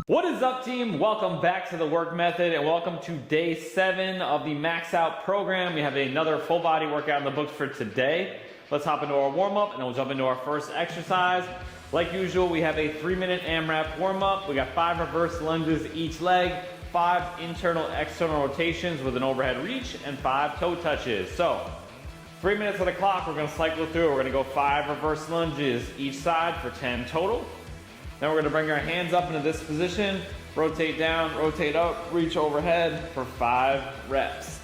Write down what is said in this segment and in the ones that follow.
What is up, team? Welcome back to the work method and welcome to day 7 of the Max Out program. We have another full body workout in the books for today. Let's hop into our warm up and then we'll jump into our first exercise. Like usual, we have a 3-minute AMRAP warm up. We got 5 reverse lunges each leg, 5 internal external rotations with an overhead reach, and 5 toe touches. So 3 minutes on the clock, we're gonna cycle through. We're gonna go 5 reverse lunges each side for 10 total. Then we're gonna bring our hands up into this position, rotate down, rotate up, reach overhead for 5 reps.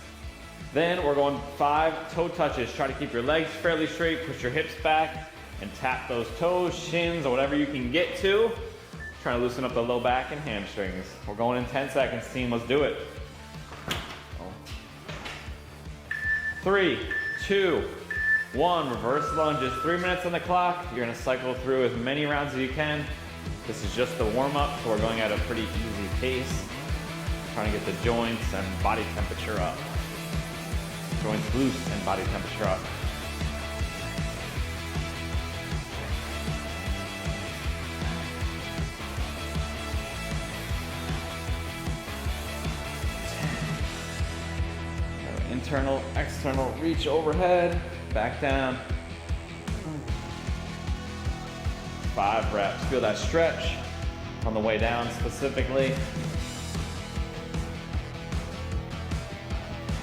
Then we're going 5 toe touches. Try to keep your legs fairly straight, push your hips back, and tap those toes, shins, or whatever you can get to. Trying to loosen up the low back and hamstrings. We're going in 10 seconds, team, let's do it. 3, 2, 1, reverse lunges. 3 minutes on the clock. You're gonna cycle through as many rounds as you can. This is just the warm up, so we're going at a pretty easy pace. Trying to get the joints and body temperature up. Joints loose and body temperature up. Internal, external reach overhead, back down. 5 reps. Feel that stretch on the way down specifically.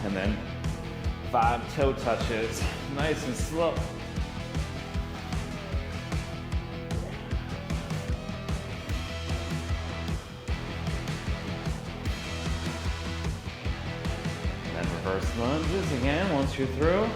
And then 5 toe touches, nice and slow. And then reverse lunges again once you're through.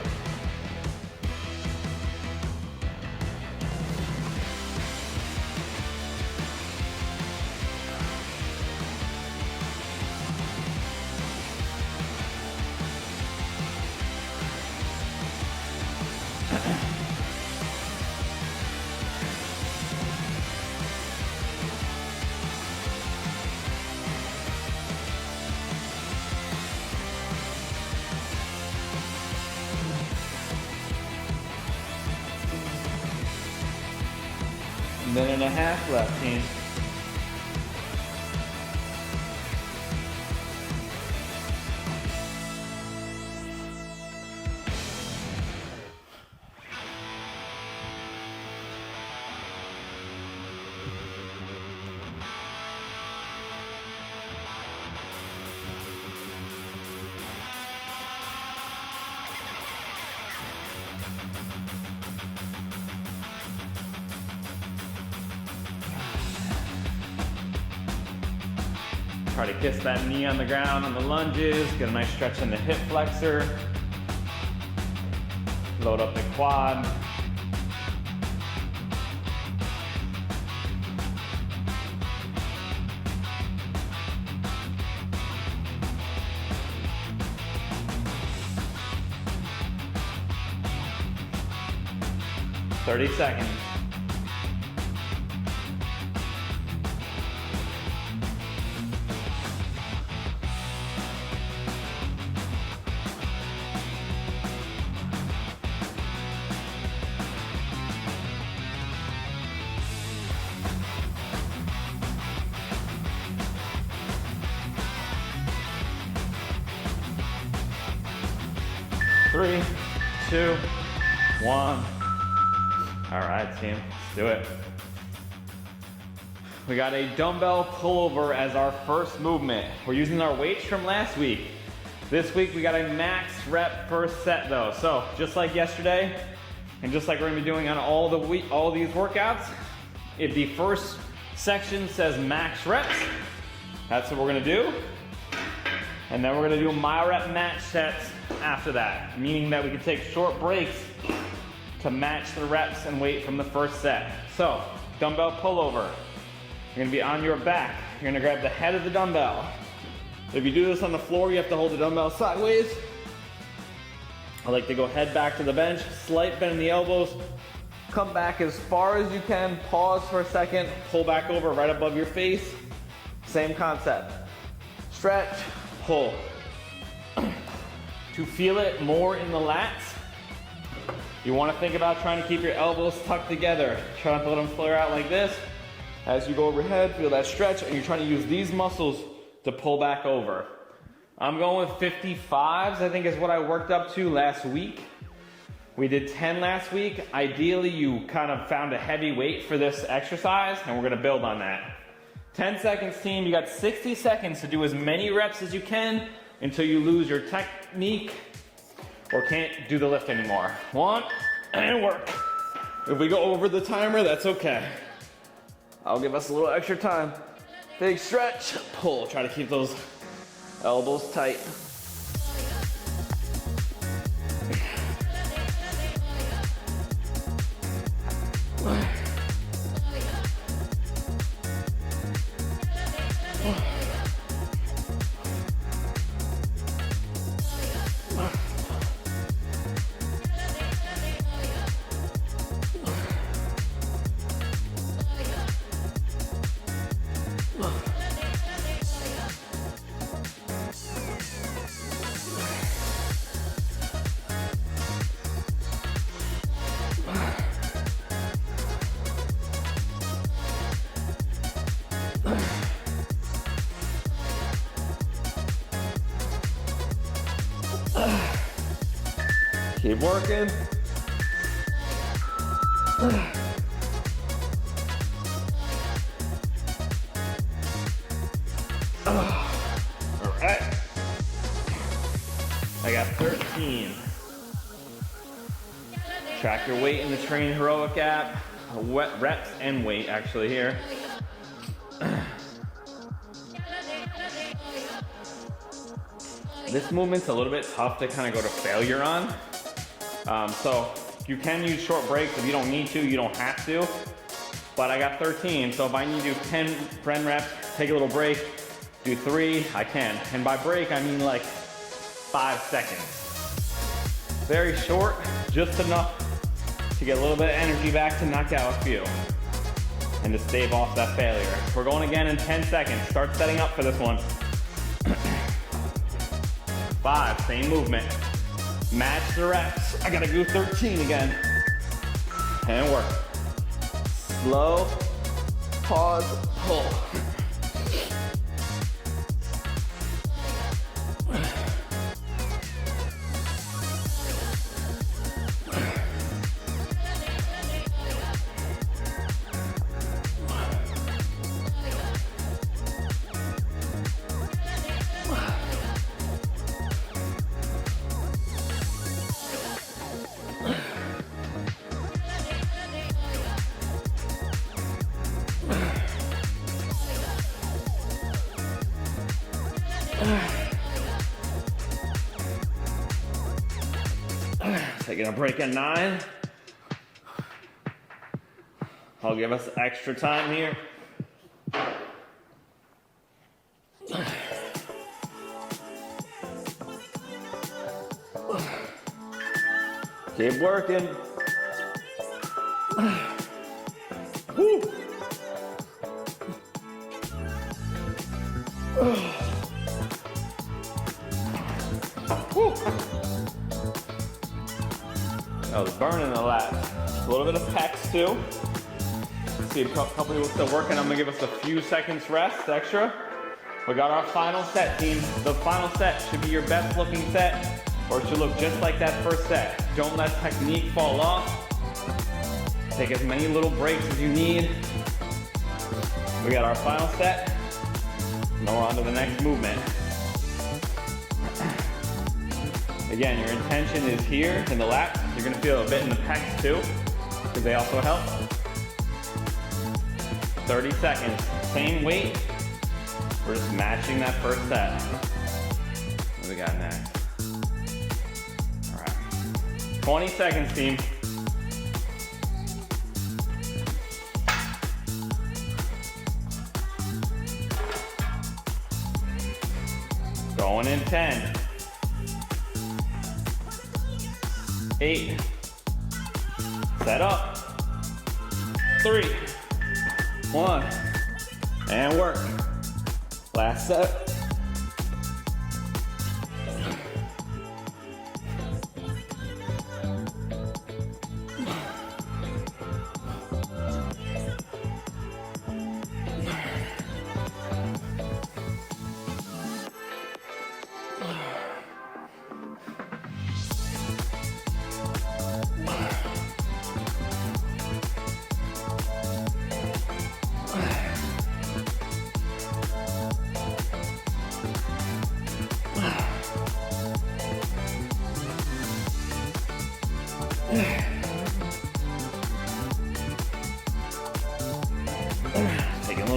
Minute and a half left, team. Try to kiss that knee on the ground on the lunges, get a nice stretch in the hip flexor. Load up the quad. "30 seconds. Three, 2, 1. All right, team, let's do it. We got a dumbbell pullover as our first movement. We're using our weights from last week. This week we got a max rep first set though. So just like yesterday, and just like we're gonna be doing on all these workouts, if the first section says max reps, that's what we're gonna do. And then we're gonna do mile rep match sets after that, meaning that we can take short breaks to match the reps and weight from the first set. So, dumbbell pullover. You're gonna be on your back. You're gonna grab the head of the dumbbell. If you do this on the floor, you have to hold the dumbbell sideways. I like to go head back to the bench, slight bend in the elbows, come back as far as you can, pause for a second, pull back over right above your face. Same concept. Stretch, pull. To feel it more in the lats, you want to think about trying to keep your elbows tucked together. Try not to let them flare out like this. As you go overhead, feel that stretch, and you're trying to use these muscles to pull back over. I'm going with 55s, I think is what I worked up to last week. We did 10 last week. Ideally, you kind of found a heavy weight for this exercise, and we're gonna build on that. 10 seconds, team. You got 60 seconds to do as many reps as you can until you lose your technique or can't do the lift anymore. 1, and work. If we go over the timer, that's okay. I'll give us a little extra time. Big stretch, pull. Try to keep those elbows tight. Keep working. All right. I got 13. Track your weight in the Train Heroic app. Reps and weight actually here. This movement's a little bit tough to kind of go to failure on. So you can use short breaks if you don't need to, you don't have to. But I got 13, so if I need to do 10 friend reps, take a little break, do 3, I can. And by break, I mean like 5 seconds. Very short, just enough to get a little bit of energy back to knock out a few. And to stave off that failure. We're going again in 10 seconds. Start setting up for this one. 5, same movement. Match the reps. I gotta do 13 again. And work. Slow, pause, pull. Taking a break at 9. I'll give us extra time here. Keep working. Woo. Woo. I was burning the lats. A little bit of pecs too. See a couple people still working. I'm gonna give us a few seconds rest extra. We got our final set, team. The final set should be your best looking set, or it should look just like that first set. Don't let technique fall off. Take as many little breaks as you need. We got our final set. Now we're on to the next movement. Again, your intention is here in the lats. You're gonna feel a bit in the pecs too, because they also help. 30 seconds, same weight. We're just matching that first set. What do we got next? All right, 20 seconds, team. Going in 10. 8. Set up. 3, 1, and work. Last set.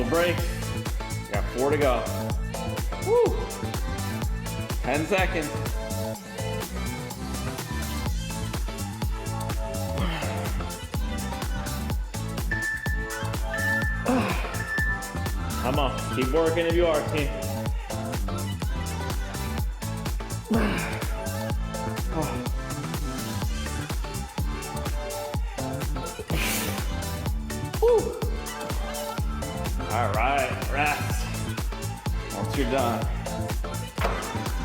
break. Got 4 to go. Woo. 10 seconds. Come on, keep working if you are, team. All right, rest. Once you're done.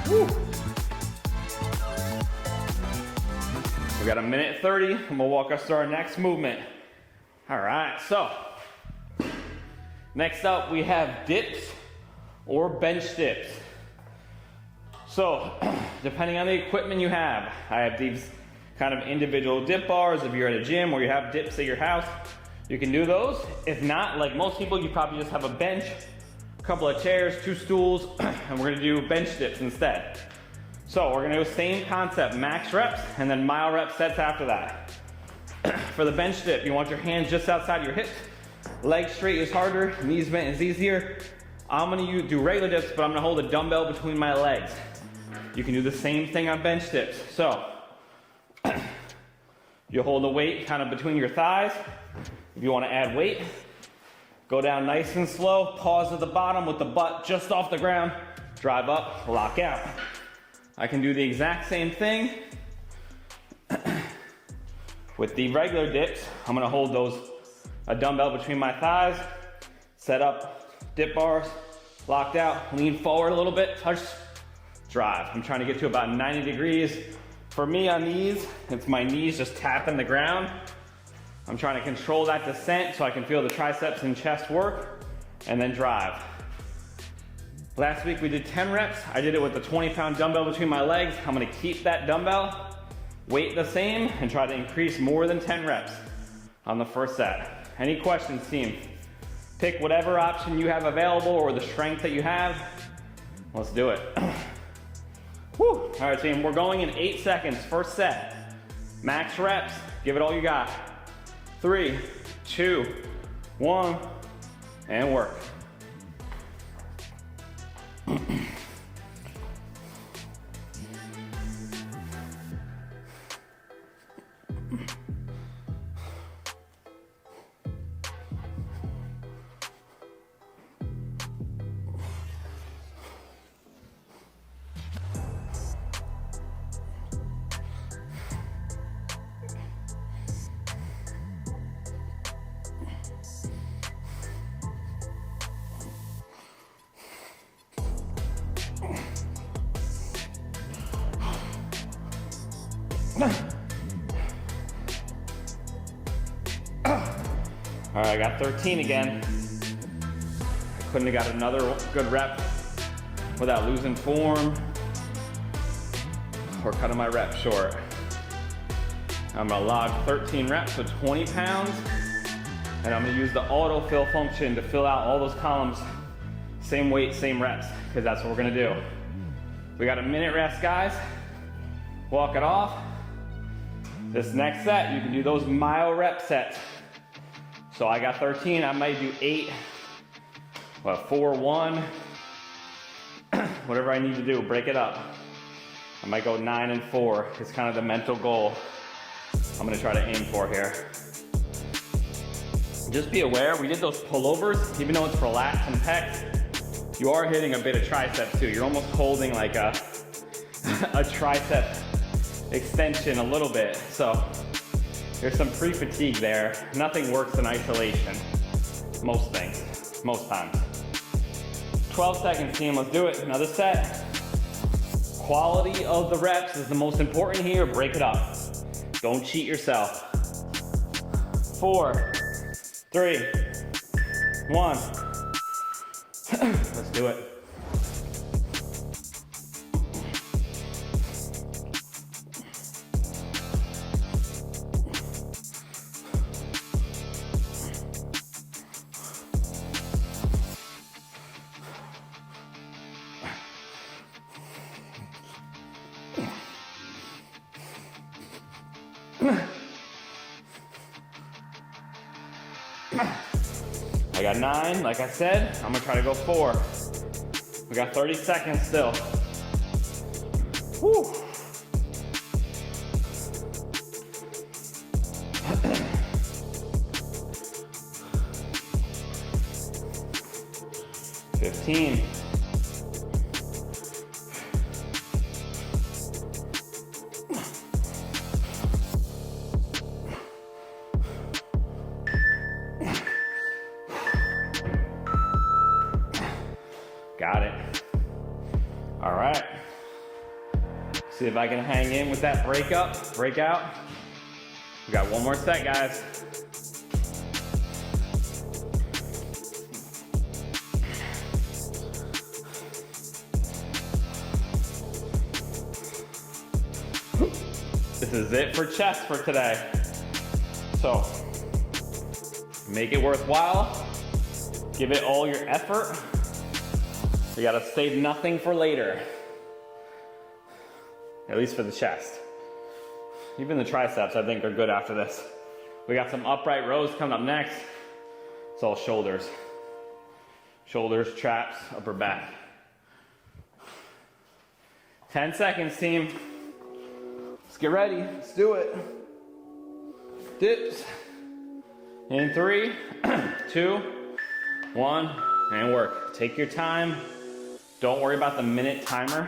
Woo. We got 1:30, and we'll walk us through our next movement. All right, so next up we have dips or bench dips. So depending on the equipment you have, I have these kind of individual dip bars. If you're at a gym or you have dips at your house, you can do those. If not, like most people, you probably just have a bench, a couple of chairs, 2 stools, and we're gonna do bench dips instead. So we're gonna do the same concept, max reps, and then mile rep sets after that. For the bench dip, you want your hands just outside your hips. Legs straight is harder, knees bent is easier. I'm gonna do regular dips, but I'm gonna hold a dumbbell between my legs. You can do the same thing on bench dips. So, you hold the weight kind of between your thighs. If you wanna add weight, go down nice and slow, pause at the bottom with the butt just off the ground, drive up, lock out. I can do the exact same thing with the regular dips. I'm gonna hold a dumbbell between my thighs, set up dip bars, locked out, lean forward a little bit, touch, drive. I'm trying to get to about 90 degrees. For me on these, it's my knees just tapping the ground. I'm trying to control that descent so I can feel the triceps and chest work, and then drive. Last week we did 10 reps. I did it with a 20-pound dumbbell between my legs. I'm gonna keep that dumbbell, weight the same, and try to increase more than 10 reps on the first set. Any questions, team? Pick whatever option you have available or the strength that you have. Let's do it. Whew. All right, team, we're going in 8 seconds, first set. Max reps, give it all you got. 3, 2, 1, and work. All right, I got 13 again. I couldn't have got another good rep without losing form or cutting my rep short. I'm gonna log 13 reps with 20 pounds, and I'm gonna use the autofill function to fill out all those columns. Same weight, same reps, because that's what we're gonna do. We got a minute rest, guys. Walk it off. This next set, you can do those mile rep sets. So I got 13, I might do 8, 4, 1, whatever I need to do, break it up. I might go 9 and 4, it's kind of the mental goal I'm gonna try to aim for here. Just be aware, we did those pullovers, even though it's for lats and pecs, you are hitting a bit of tricep too. You're almost holding like a tricep extension a little bit. So there's some pre-fatigue there. Nothing works in isolation. Most things, most times. 12 seconds, team, let's do it. Another set. Quality of the reps is the most important here. Break it up. Don't cheat yourself. 4, 3, 1. Let's do it. I got 9, like I said, I'm gonna try to go 4. We got 30 seconds still. Woo. Fifteen. Got it. All right. See if I can hang in with that breakout. We got one more set, guys. This is it for chest for today. So, make it worthwhile. Give it all your effort. You gotta save nothing for later. At least for the chest. Even the triceps, I think, are good after this. We got some upright rows coming up next. It's all shoulders. Shoulders, traps, upper back. 10 seconds, team. Let's get ready. Let's do it. Dips. In 3, 2, 1, and work. Take your time. Don't worry about the minute timer.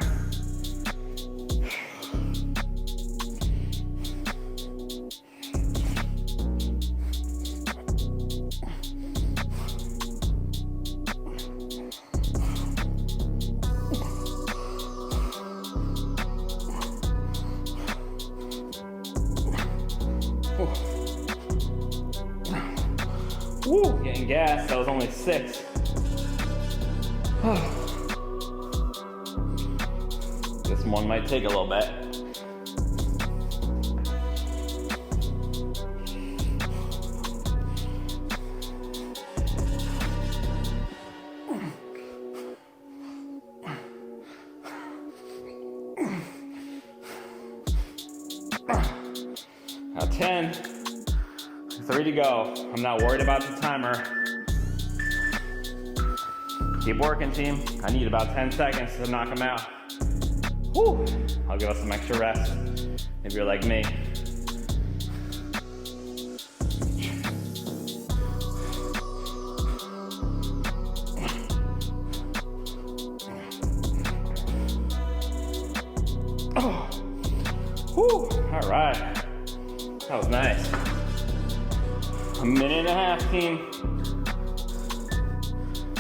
Woo, getting gas. That was only 6. This one might take a little bit. Now 10, 3 to go. I'm not worried about the timer. Keep working, team. I need about 10 seconds to knock them out. Whew. I'll give us some extra rest if you're like me. Oh. Whew. All right. That was nice. A minute and a half, team.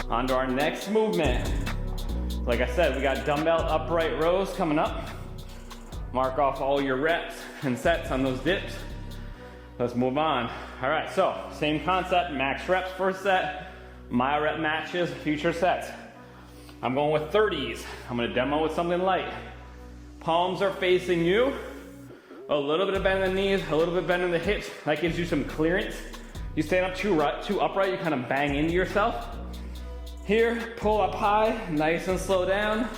On to our next movement. Like I said, we got dumbbell upright rows coming up. Mark off all your reps and sets on those dips. Let's move on. All right, so same concept, max reps first set, my rep matches, future sets. I'm going with 30s. I'm gonna demo with something light. Palms are facing you. A little bit of bend in the knees, a little bit bend in the hips. That gives you some clearance. You stand up too upright, you kind of bang into yourself. Here, pull up high, nice and slow down.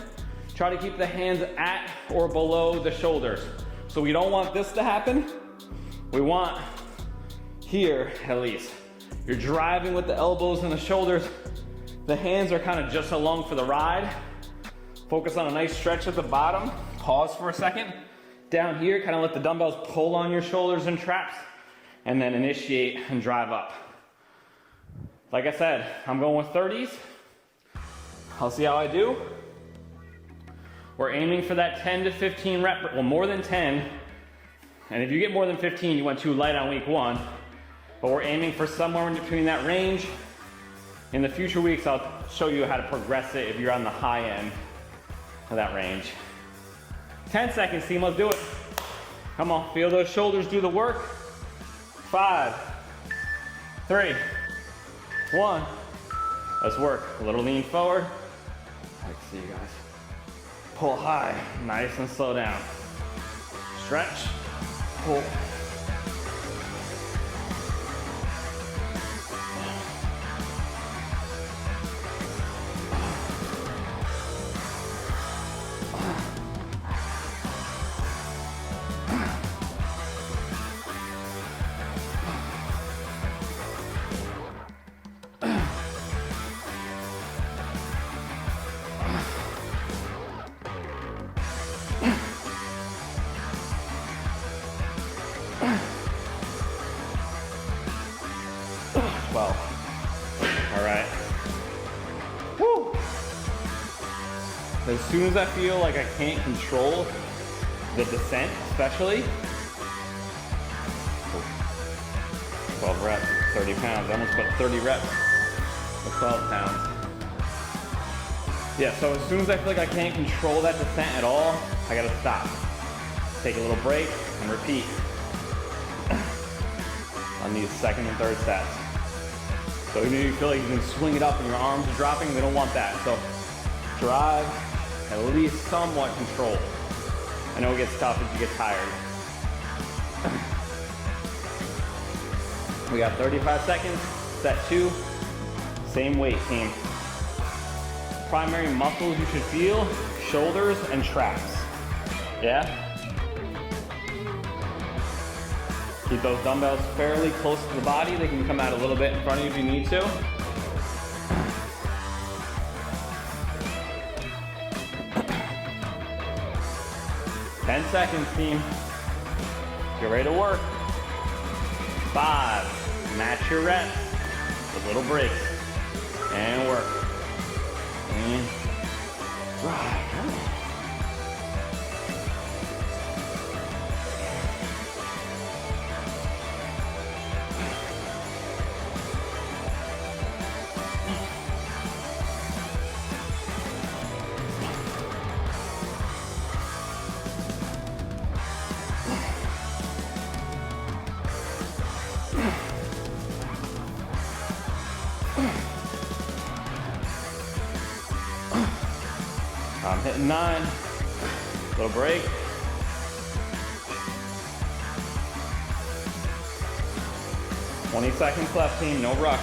Try to keep the hands at or below the shoulders. So we don't want this to happen. We want here, at least. You're driving with the elbows and the shoulders. The hands are kind of just along for the ride. Focus on a nice stretch at the bottom. Pause for a second. Down here, kind of let the dumbbells pull on your shoulders and traps, and then initiate and drive up. Like I said, I'm going with 30s. I'll see how I do. We're aiming for that 10 to 15 rep, well, more than 10. And if you get more than 15, you went too light on week 1. But we're aiming for somewhere in between that range. In the future weeks, I'll show you how to progress it if you're on the high end of that range. 10 seconds, team, let's do it. Come on, feel those shoulders do the work. 5, 3, 1. Let's work. A little lean forward. I can see you guys. Pull high, nice and slow down. Stretch, pull. 12. All right. Woo! As soon as I feel like I can't control the descent, especially, 12 reps, 30 pounds. I almost put 30 reps with 12 pounds. Yeah, so as soon as I feel like I can't control that descent at all, I gotta stop. Take a little break and repeat on these second and third sets. So even if you feel like you can swing it up and your arms are dropping, we don't want that. So drive, at least somewhat controlled. I know it gets tough as you get tired. We got 35 seconds, set 2, same weight, team. Primary muscles you should feel, shoulders and traps. Yeah? Keep those dumbbells fairly close to the body. They can come out a little bit in front of you if you need to. Ten seconds, team. Get ready to work. 5. Match your reps with little breaks. And work. And drive. I'm hitting 9. Little break. "20 seconds left, team. No rush.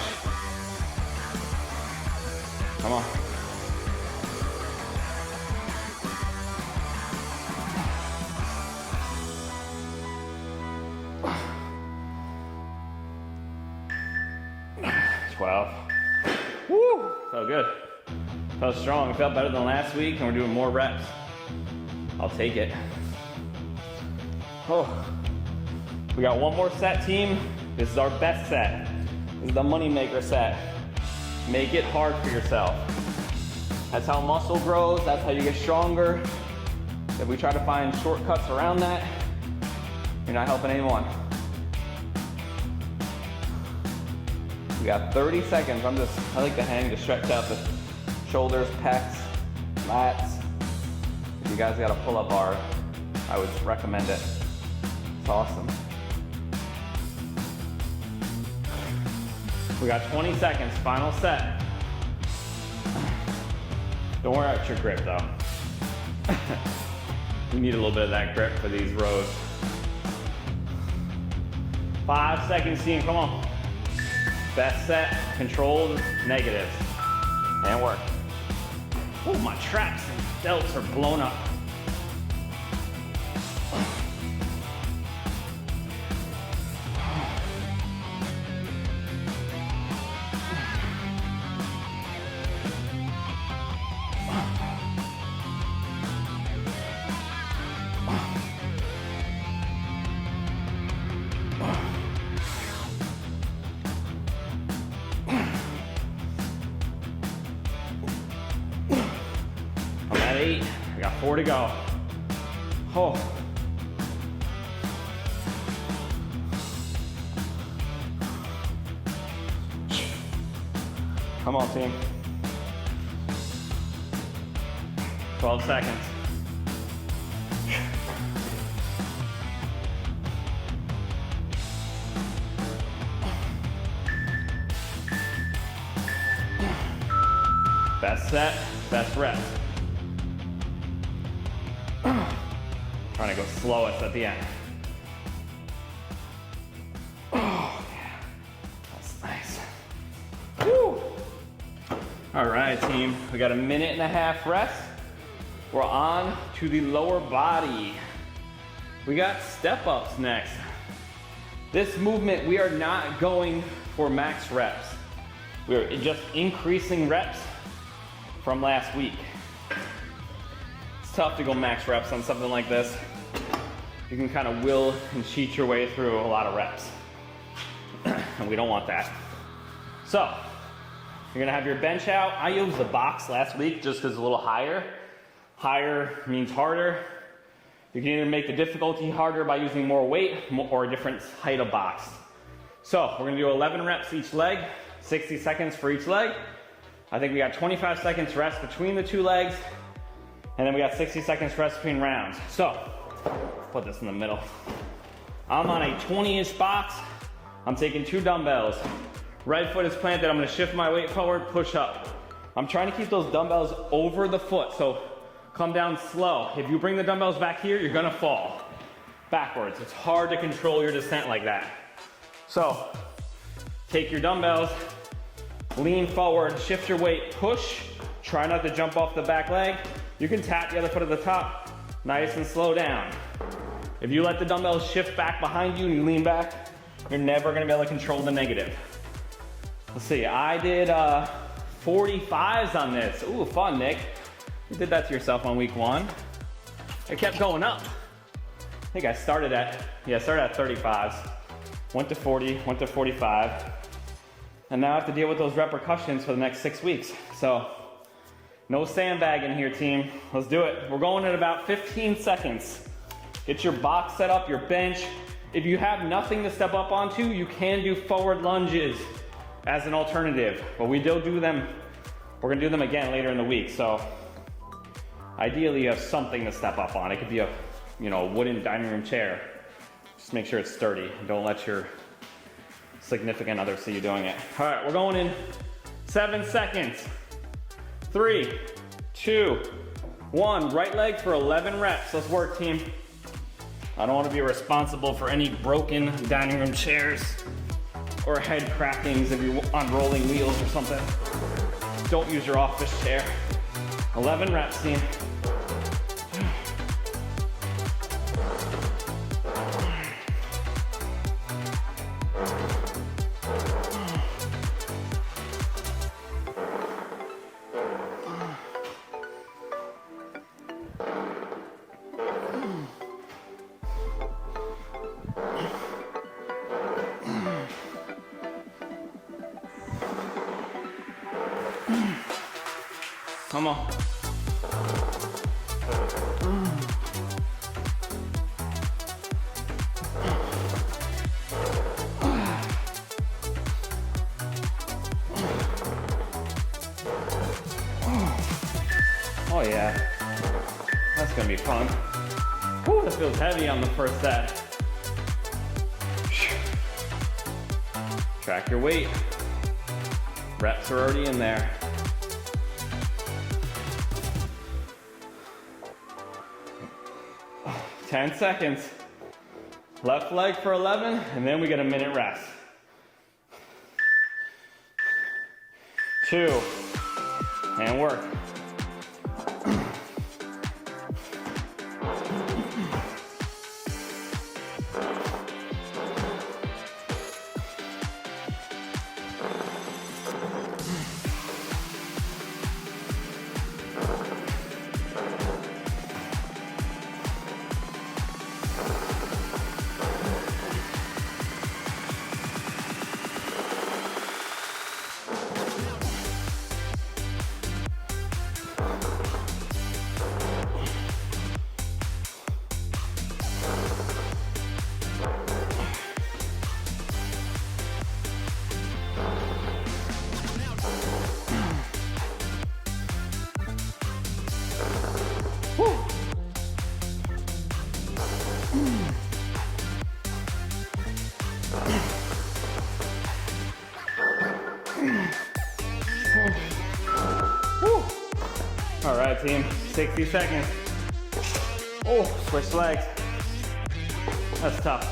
Come on. Woo! Felt good. Felt strong. It felt better than last week, and we're doing more reps. I'll take it. Oh. We got one more set, team. This is our best set. This is the moneymaker set. Make it hard for yourself. That's how muscle grows. That's how you get stronger. If we try to find shortcuts around that, you're not helping anyone. We got 30 seconds. I like to hang to stretch out the shoulders, pecs, lats. If you guys got a pull-up bar, I would recommend it. It's awesome. We got 20 seconds, final set. Don't wear out your grip though. You need a little bit of that grip for these rows. 5 seconds, team, come on. Best set, controlled, negatives. And work. Oh, my traps and delts are blown up. I'm at 8, I got 4 to go. Oh. Come on, team. 12 seconds. Best set, best rest. Trying to go slowest at the end. Oh, yeah. That's nice. Woo! All right, team. We got a 1.5 minute rest. We're on to the lower body. We got step ups next. This movement, we are not going for max reps. We're just increasing reps from last week. It's tough to go max reps on something like this. You can kind of will and cheat your way through a lot of reps. And we don't want that. So, you're gonna have your bench out. I used the box last week just because it's a little higher. Higher means harder. You can either make the difficulty harder by using more weight or a different height of box. So, we're gonna do 11 reps each leg, 60 seconds for each leg. I think we got 25 seconds rest between the two legs, and then we got 60 seconds rest between rounds. So, put this in the middle. I'm on a 20-inch box. I'm taking 2 dumbbells. Right foot is planted. I'm gonna shift my weight forward, push up. I'm trying to keep those dumbbells over the foot, so come down slow. If you bring the dumbbells back here, you're gonna fall backwards. It's hard to control your descent like that. So, take your dumbbells, lean forward, shift your weight, push. Try not to jump off the back leg. You can tap the other foot at the top, nice and slow down. If you let the dumbbells shift back behind you and you lean back, you're never gonna be able to control the negative. Let's see, I did 45s on this. Ooh, fun, Nick. You did that to yourself on week 1. It kept going up. I think I started at 35s. Went to 40, went to 45. And now I have to deal with those repercussions for the next 6 weeks. So, no sandbagging here, team. Let's do it. We're going at about 15 seconds. Get your box set up, your bench. If you have nothing to step up onto, you can do forward lunges as an alternative. But we do do them, we're gonna do them again later in the week. So ideally you have something to step up on. It could be a wooden dining room chair. Just make sure it's sturdy. Don't let your significant other see you doing it. All right, we're going in 7 seconds. 3, 2, 1. Right leg for 11 reps. Let's work, team. I don't want to be responsible for any broken dining room chairs or head crackings if you're on rolling wheels or something. Don't use your office chair. 11 reps, team. Come on. Oh yeah, that's gonna be fun. Whew, this feels heavy on the first set. Track your weight. Reps are already in there. Oh, 10 seconds. Left leg for 11, and then we get a minute rest. 2, and work. All right, team, 60 seconds. Oh, switch legs. That's tough.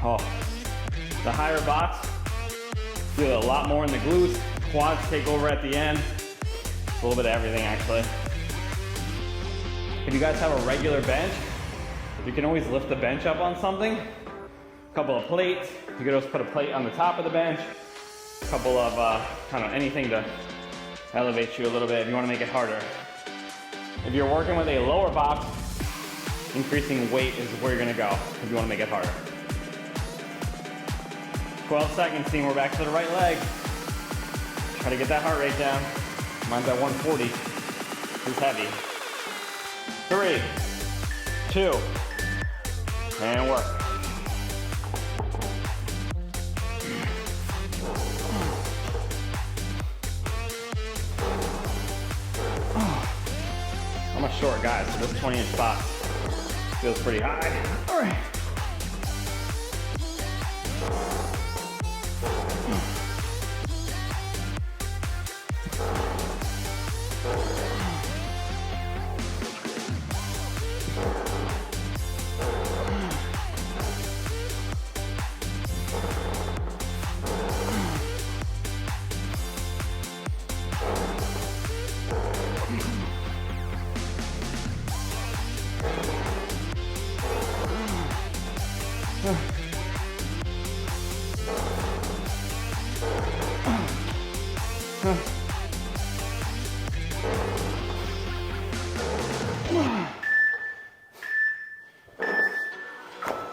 Oh, the higher box, feel a lot more in the glutes. Quads take over at the end. A little bit of everything, actually. If you guys have a regular bench, you can always lift the bench up on something. A couple of plates. You could also put a plate on the top of the bench. A couple of kind of anything to elevate you a little bit if you want to make it harder. If you're working with a lower box, increasing weight is where you're gonna go if you wanna make it harder. 12 seconds, team, we're back to the right leg. Try to get that heart rate down. Mine's at 140, it's heavy. 3, 2, and work. I'm a short guy, so this 20-inch box feels pretty high. All right.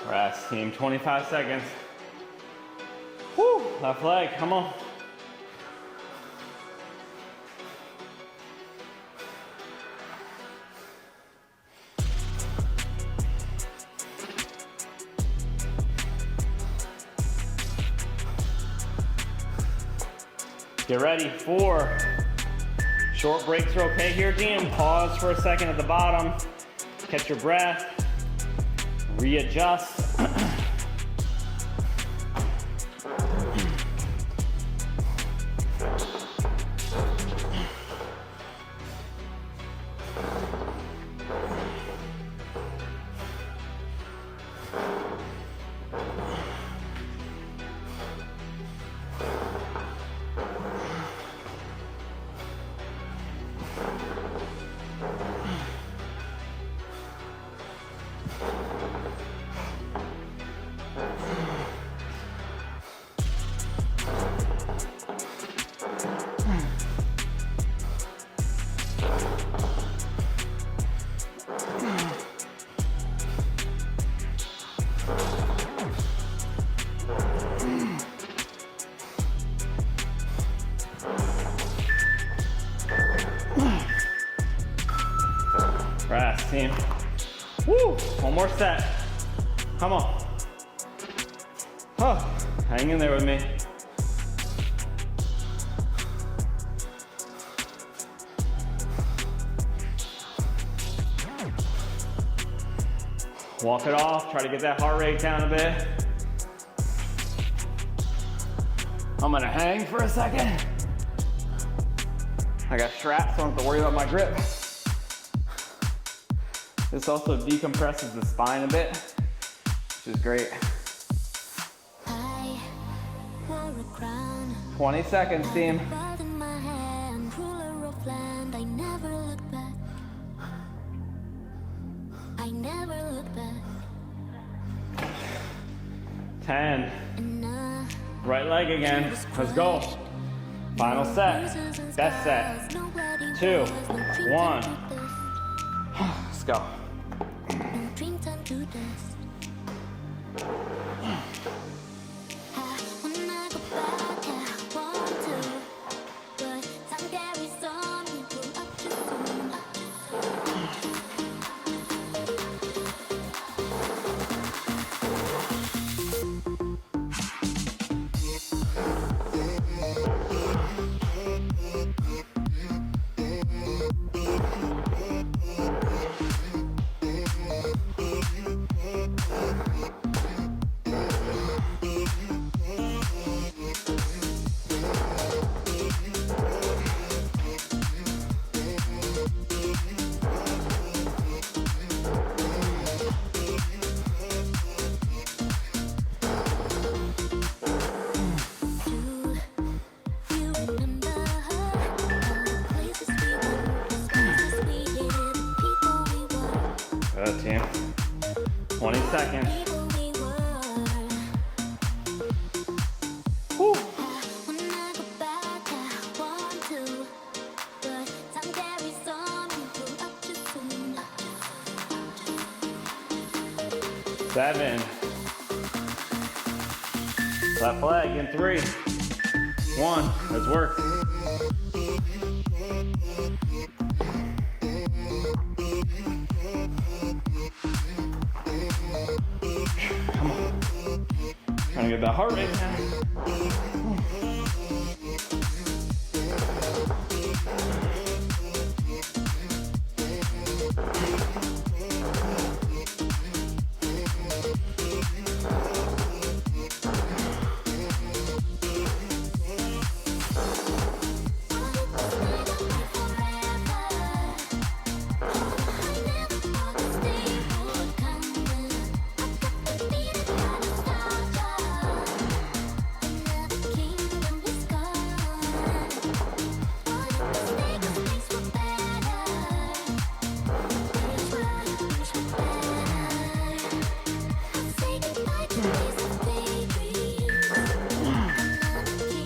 Rest, team, 25 seconds. Woo, left leg, come on. Get ready, 4. Short breaks are okay here, team. Pause for a second at the bottom. Catch your breath. Readjust. Rest, team. Woo! One more set. Come on. Oh, hang in there with me. Walk it off. Try to get that heart rate down a bit. I'm gonna hang for a second. I got straps, so I don't have to worry about my grip. This also decompresses the spine a bit, which is great. 20 seconds, team. 10. Right leg again. Let's go. Final set. Best set. 2, 1. Let's go. Good, team. 20 seconds. Woo. 7. Left leg in 3, 1. Let's work. Come on. Trying to get that heart rate now.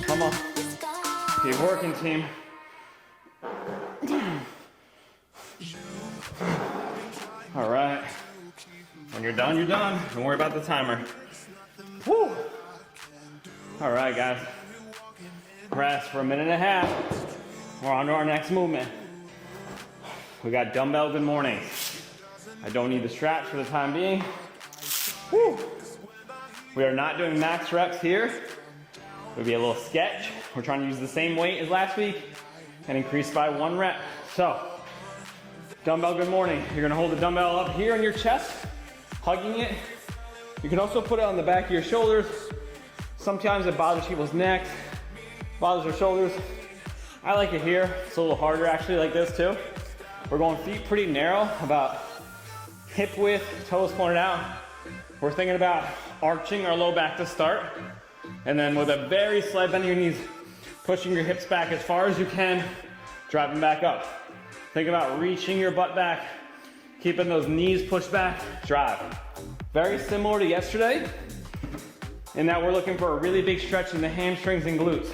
Come on. Keep working, team. All right. When you're done, you're done. Don't worry about the timer. Woo. All right, guys. Rest for a minute and a half. We're on to our next movement. We got dumbbell good mornings. I don't need the straps for the time being. Woo. We are not doing max reps here. It'll be a little sketch. We're trying to use the same weight as last week and increase by 1 rep. So, dumbbell good morning. You're gonna hold the dumbbell up here on your chest, hugging it. You can also put it on the back of your shoulders. Sometimes it bothers people's necks, bothers their shoulders. I like it here. It's a little harder actually like this too. We're going feet pretty narrow, about hip width, toes pointed out. We're thinking about arching our low back to start. And then with a very slight bend of your knees, pushing your hips back as far as you can, driving back up. Think about reaching your butt back, keeping those knees pushed back, drive. Very similar to yesterday, in that we're looking for a really big stretch in the hamstrings and glutes.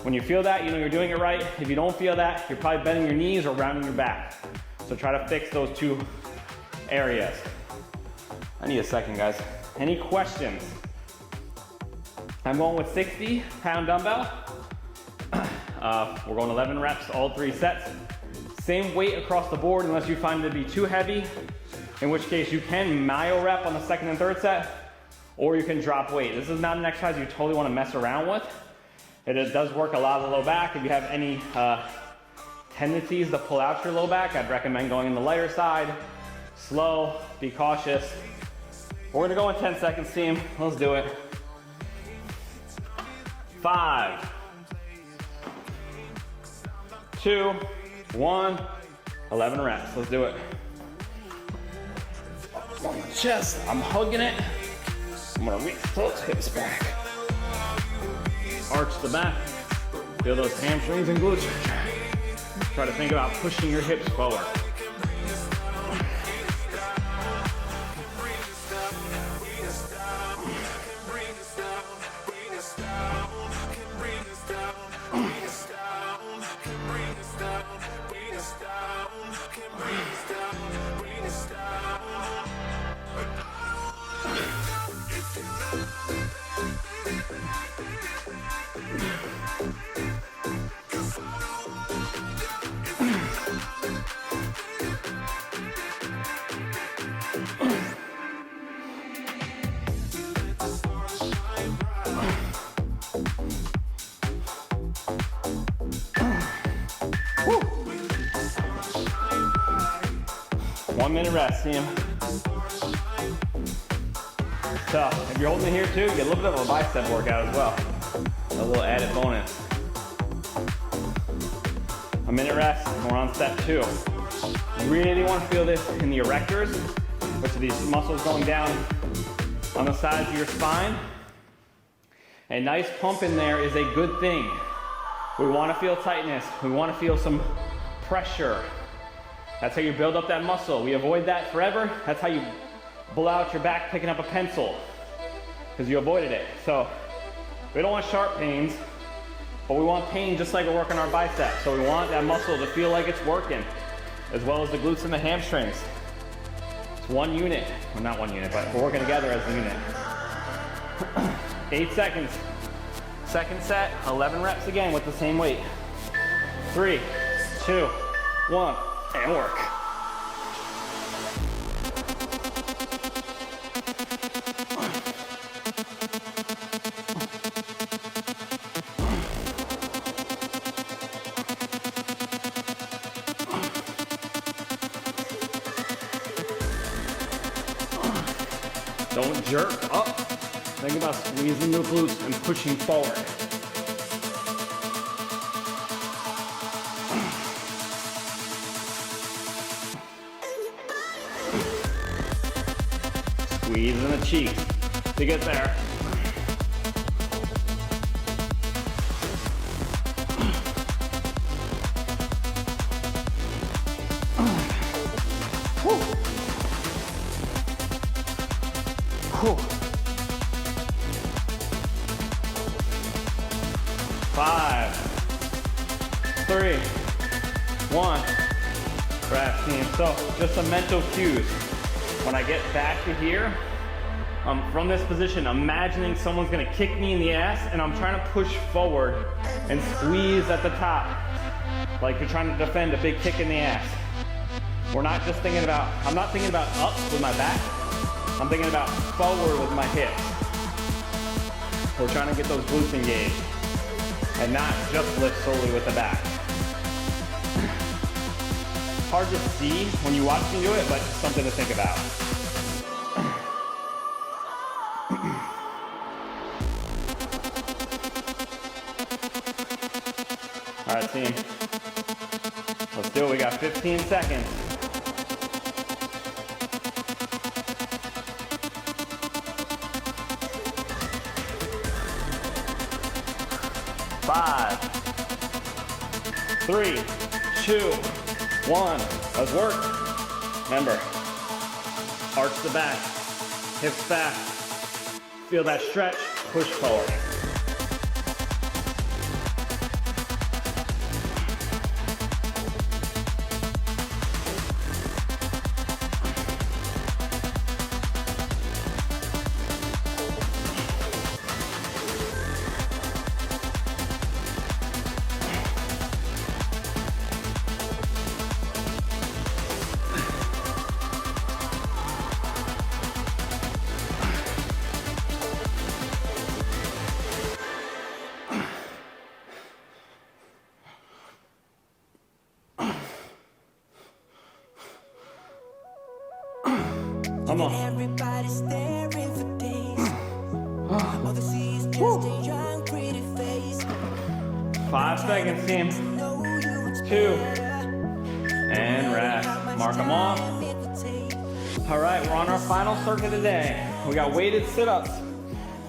When you feel that, you know you're doing it right. If you don't feel that, you're probably bending your knees or rounding your back. So try to fix those 2 areas. I need a second, guys. Any questions? I'm going with 60-pound dumbbell. We're going 11 reps, all 3 sets. Same weight across the board unless you find it to be too heavy, in which case you can myo rep on the 2nd and 3rd set, or you can drop weight. This is not an exercise you totally want to mess around with. It does work a lot of the low back. If you have any tendencies to pull out your low back, I'd recommend going in the lighter side. Slow, be cautious. We're gonna go in 10 seconds, team. Let's do it. 5, 2, 1, 11 reps. Let's do it. On the chest, I'm hugging it. I'm gonna reach those hips back. Arch the back. Feel those hamstrings and glutes. Try to think about pushing your hips forward. Woo. 1 minute rest, team. So, if you're holding it here too, you get a little bit of a bicep workout as well. A little added bonus. A minute rest, and we're on step 2. You really want to feel this in the erectors, which are these muscles going down on the sides of your spine. A nice pump in there is a good thing. We want to feel tightness. We want to feel some pressure. That's how you build up that muscle. We avoid that forever. That's how you blow out your back picking up a pencil, because you avoided it. So we don't want sharp pains, but we want pain just like we're working our biceps. So we want that muscle to feel like it's working, as well as the glutes and the hamstrings. It's one unit, well not one unit, but we're working together as a unit. 8 seconds. Second set, 11 reps again with the same weight. 3, 2, 1, and work. Don't jerk up. Think about squeezing the glutes and pushing forward. Squeeze in the cheeks to get there. Whew. 5, 3, 1. Crash team. So just some mental cues. When I get back to here, from this position, imagining someone's gonna kick me in the ass and I'm trying to push forward and squeeze at the top. Like you're trying to defend a big kick in the ass. We're not just thinking about, I'm not thinking about up with my back. I'm thinking about forward with my hips. We're trying to get those glutes engaged and not just lift solely with the back. Hard to see when you watch me do it, but something to think about. All right, team. Let's do it. We got 15 seconds. 5, 3, 2, 1. Let's work. Remember, arch the back, hips back. Feel that stretch, push forward. Come on. 5 seconds, team. 2. And rest. Mark them off. All right, we're on our final circuit today. We got weighted sit-ups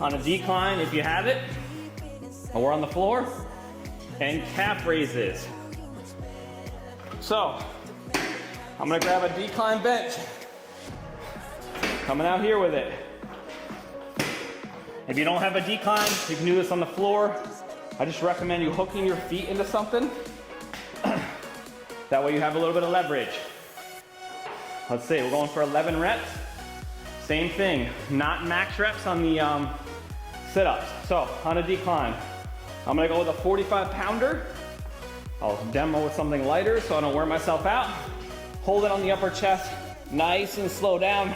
on a decline if you have it. And we're on the floor. And calf raises. So, I'm gonna grab a decline bench. Coming out here with it. If you don't have a decline, you can do this on the floor. I just recommend you hooking your feet into something. That way you have a little bit of leverage. Let's see, we're going for 11 reps. Same thing, not max reps on the sit-ups. So, on a decline, I'm gonna go with a 45 pounder. I'll demo with something lighter so I don't wear myself out. Hold it on the upper chest, nice and slow down.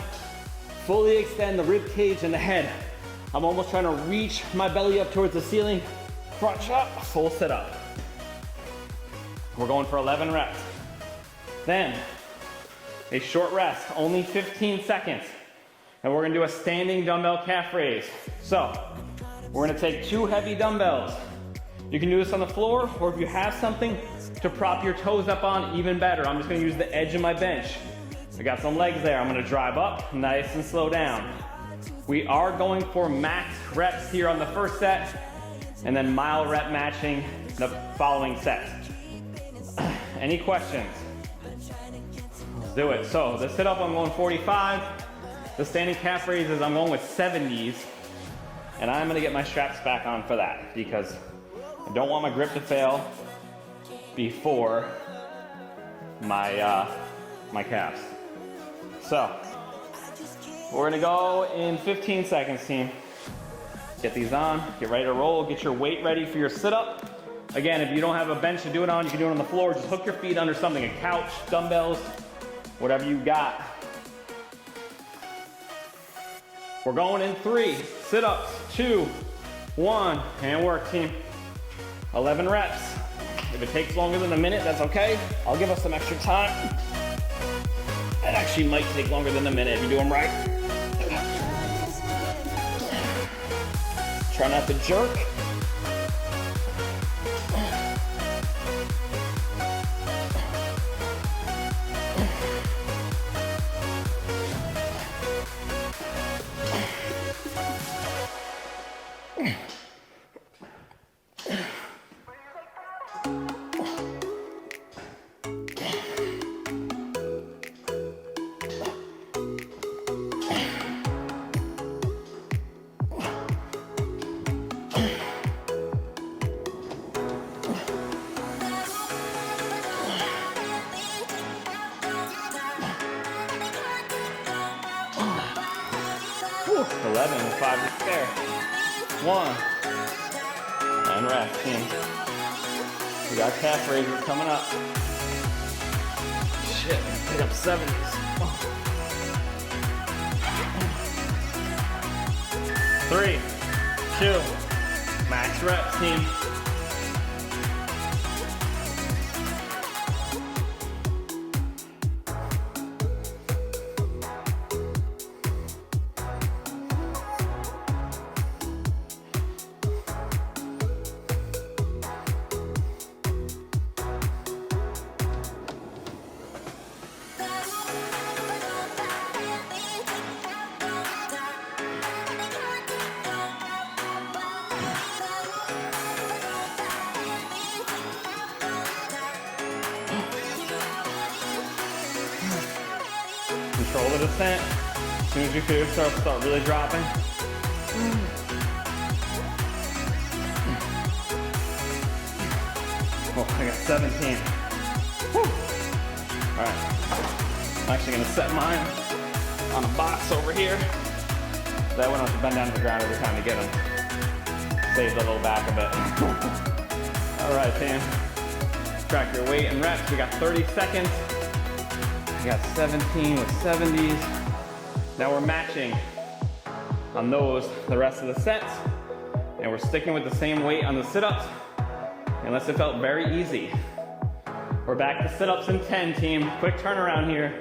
Fully extend the rib cage and the head. I'm almost trying to reach my belly up towards the ceiling. Front shot, full sit up. We're going for 11 reps. Then, a short rest, only 15 seconds. And we're gonna do a standing dumbbell calf raise. So, we're gonna take 2 heavy dumbbells. You can do this on the floor, or if you have something to prop your toes up on, even better. I'm just gonna use the edge of my bench. I got some legs there. I'm gonna drive up, nice and slow down. We are going for max reps here on the first set, and then mile rep matching the following set. Any questions? Let's do it. So the sit-up, I'm going 45. The standing calf raises, I'm going with 70s. And I'm gonna get my straps back on for that because I don't want my grip to fail before my calves. So, We're gonna go in 15 seconds, team. Get these on, get ready to roll, get your weight ready for your sit-up. Again, if you don't have a bench to do it on, you can do it on the floor. Just hook your feet under something, a couch, dumbbells, whatever you got. We're going in 3, sit-ups, 2, 1, and work, team. 11 reps. If it takes longer than a minute, that's okay. I'll give us some extra time. It actually might take longer than a minute if you do them right. Try not to jerk. Whew, 11 with 5 to spare. 1. And rest, team. We got calf raises coming up. Shit, pick up 70s. 3, 2, max reps, team. Control the descent. As soon as you feel yourself start really dropping. Oh, I got 17. Woo. All right. I'm actually gonna set mine on a box over here. That way I don't have to bend down to the ground every time to get them. Save the low back a bit. All right, team. Track your weight and reps. We got 30 seconds. We got 17 with 70s. Now we're matching on those the rest of the sets. And we're sticking with the same weight on the sit-ups, unless it felt very easy. We're back to sit-ups in 10, team. Quick turnaround here.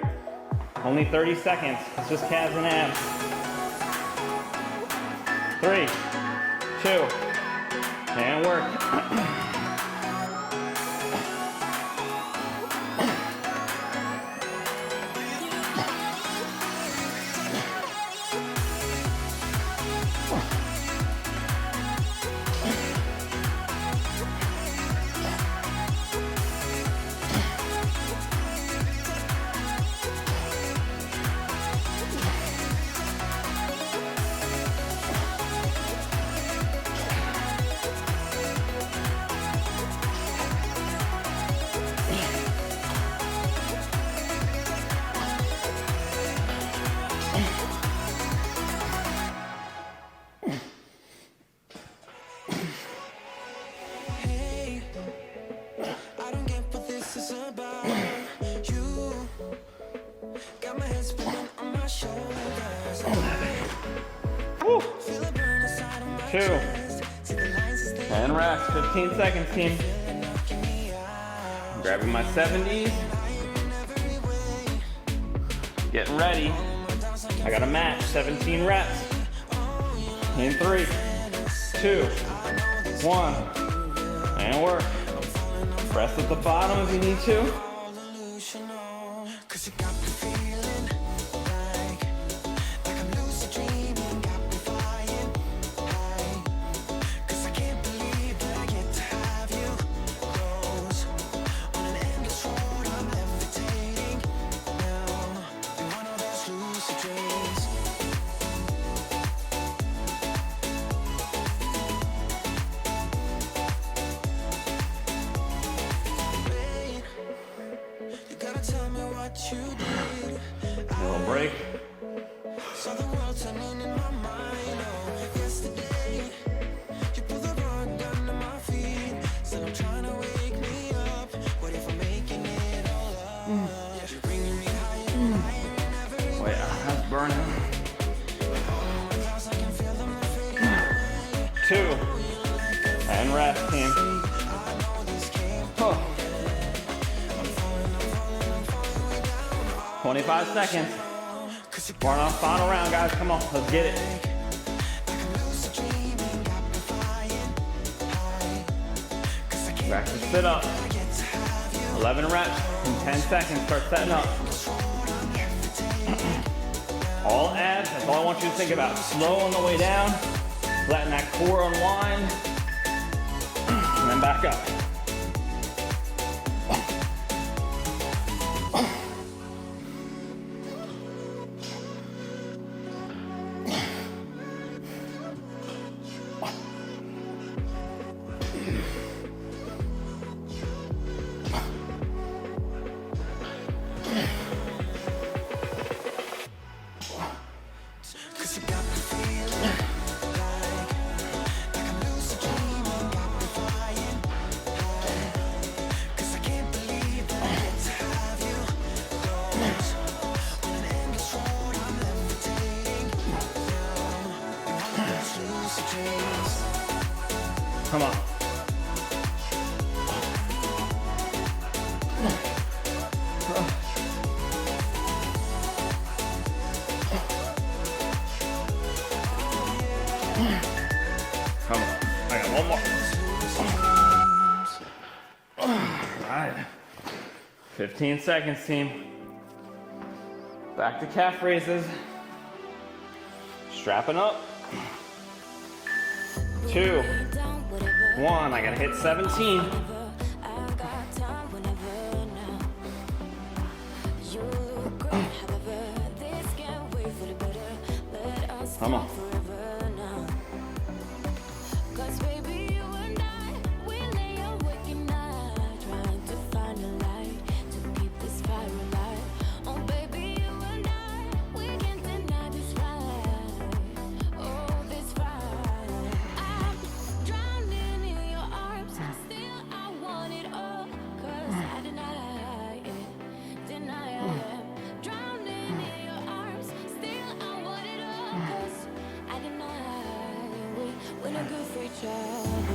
Only 30 seconds. It's just calves and abs. 3, 2, and work. Woo. 2, and rest. 15 seconds, team. I'm grabbing my 70s. Getting ready. I got a match, 17 reps. In 3, 2, 1, and work. Press at the bottom if you need to. A little break. burning. 2, and rest, team. 25 seconds. We're on our final round, guys. Come on, let's get it. Back to sit up. 11 reps in 10 seconds. Start setting up. All abs, that's all I want you to think about. Slow on the way down, letting that core unwind, and then back up. Come on. Come on. I got one more. All right. 15 seconds, team. Back to calf raises. Strapping up. 2, 1, I gotta hit 17. Come on.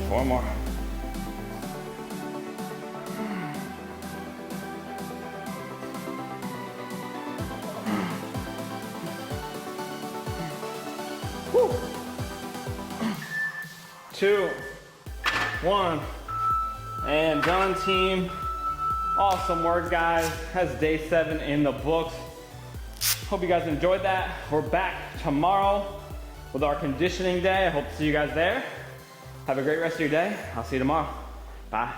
Four more. Woo. 2, 1, and done, team. Awesome work, guys. That's day 7 in the books. Hope you guys enjoyed that. We're back tomorrow with our conditioning day. I hope to see you guys there. Have a great rest of your day. I'll see you tomorrow. Bye.